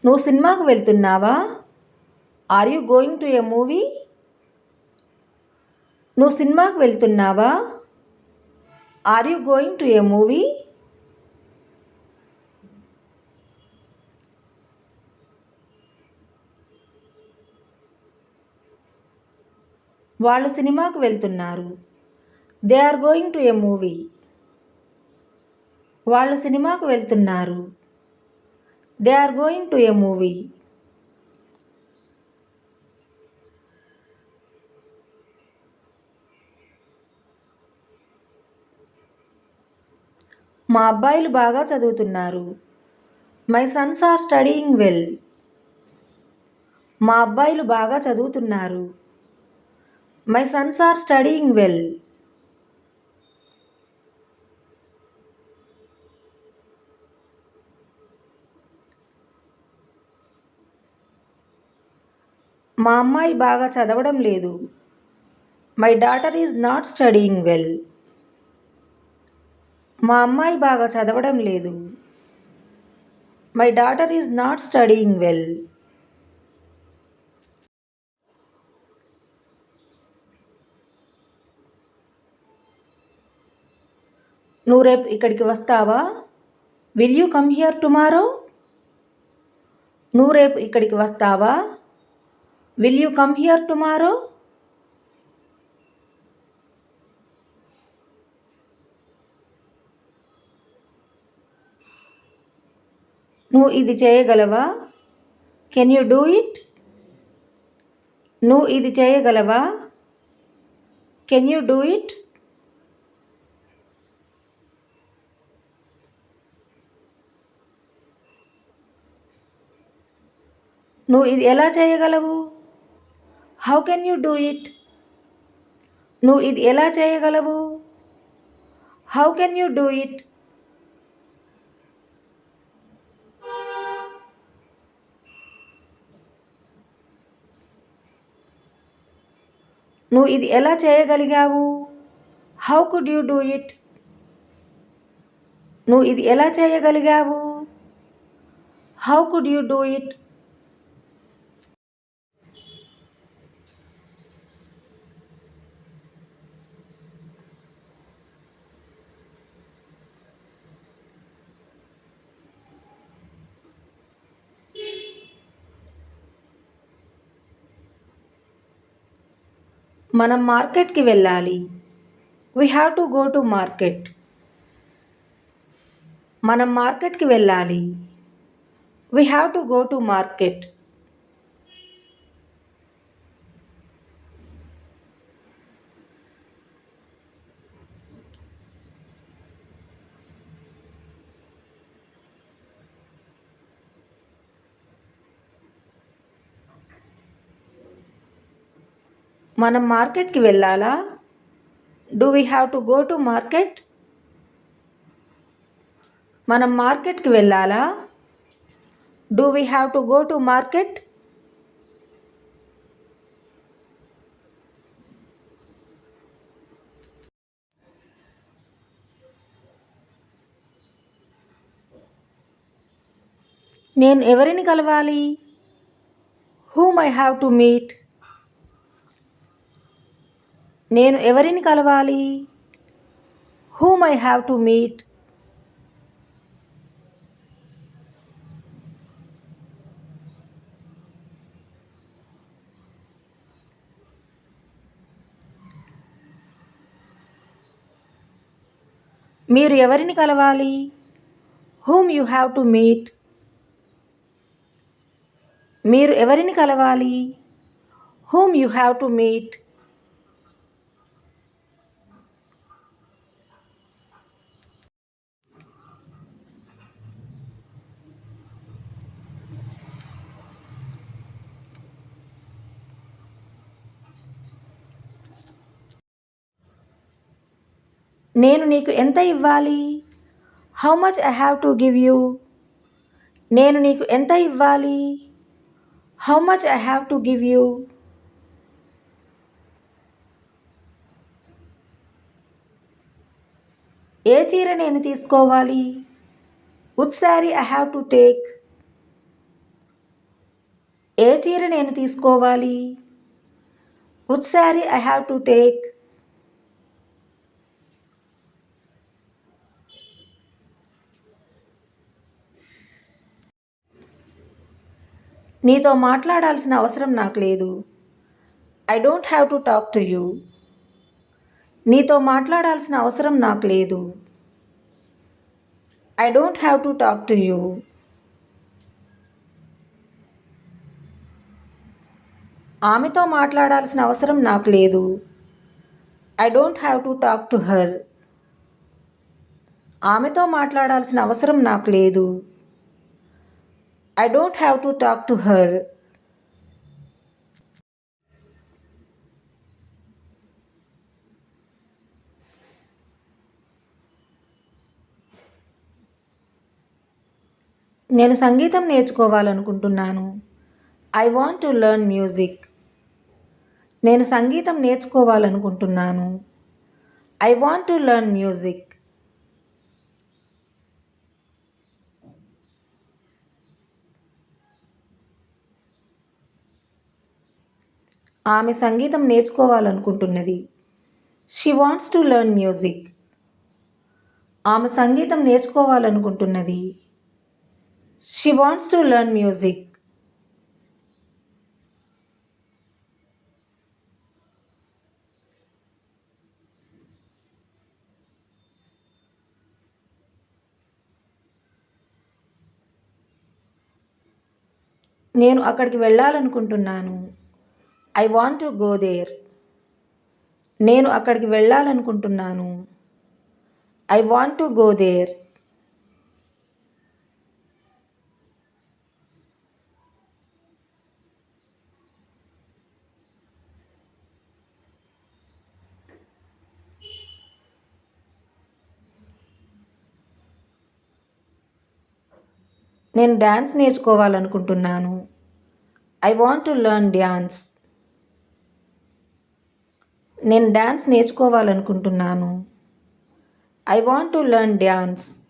నువ్వు సినిమాకు వెళ్తున్నావా? Are you going to a movie? నువ్వు సినిమాకు వెళ్తున్నావా? Are you going to a movie? వాళ్ళు సినిమాకు వెళ్తున్నారు. They are going to a movie. వాళ్ళు సినిమాకు వెళ్తున్నారు. They are going to a movie. మా అబ్బాయిలు బాగా చదువుతున్నారు. My sons are studying well. మా అబ్బాయిలు బాగా చదువుతున్నారు. My sons are studying well. మా అమ్మాయి బాగా చదవడం లేదు. My daughter is not studying well. మా అమ్మాయి బాగా చదవడం లేదు. My daughter is not studying well. నువ్వు రేపు ఇక్కడికి వస్తావా? Will you come here tomorrow? నువ్వు రేపు ఇక్కడికి వస్తావా? Will you come here tomorrow? నువ్వు ఇది చేయగలవా? Can you do it? నువ్వు ఇది చేయగలవా? Can you do it? నువ్వు ఇది ఎలా చేయగలవు? How can you do it? నువ్వు ఇది ఎలా చేయగలవు? How can you do it? నువ్వు ఇది ఎలా చేయగలిగావు? How could you do it? నువ్వు ఇది ఎలా చేయగలిగావు? How could you do it? మనం మార్కెట్కి వెళ్ళాలి. We have to go to market. మనం మార్కెట్కి వెళ్ళాలి. We have to go to market. మనం మార్కెట్కి వెళ్ళాలా? Do we have to go to market? మనం మార్కెట్కి వెళ్ళాలా? Do we have to go to market? నేను ఎవరిని కలవాలి? Whom I have to meet. నేను ఎవరిని కలవాలి? Whom I have to meet. మీరు ఎవరిని కలవాలి? Whom you have to meet. మీరు ఎవరిని కలవాలి? Whom you have to meet. నేను నీకు ఎంత ఇవ్వాలి? How much I have to give you. నేను నీకు ఎంత ఇవ్వాలి? How much I have to give you. ఏ చీర నేను తీసుకోవాలి? Which sari I have to take. ఏ చీర నేను తీసుకోవాలి? Which sari I have to take? నీతో మాట్లాడాల్సిన అవసరం నాకు లేదు. I don't have to talk to you. నీతో మాట్లాడాల్సిన అవసరం నాకు లేదు. I don't have to talk to you. ఆమెతో మాట్లాడాల్సిన అవసరం నాకు లేదు. I don't have to talk to her. ఆమెతో మాట్లాడాల్సిన అవసరం నాకు లేదు. I don't have to talk to her. నేను సంగీతం నేర్చుకోవాలనుకుంటున్నాను. I want to learn music. నేను సంగీతం నేర్చుకోవాలనుకుంటున్నాను. I want to learn music. ఆమె సంగీతం నేర్చుకోవాలనుకుంటున్నది. She wants to learn music. ఆమె సంగీతం నేర్చుకోవాలనుకుంటున్నది. She wants to learn music. నేను అక్కడికి వెళ్ళాలనుకుంటున్నాను. I want to go there. నేను అక్కడికి వెళ్ళాలనుకుంటున్నాను. I want to go there. నేను డ్యాన్స్ నేర్చుకోవాలనుకుంటున్నాను. I want to learn dance. నేను డ్యాన్స్ నేర్చుకోవాలనుకుంటున్నాను. I want to learn dance.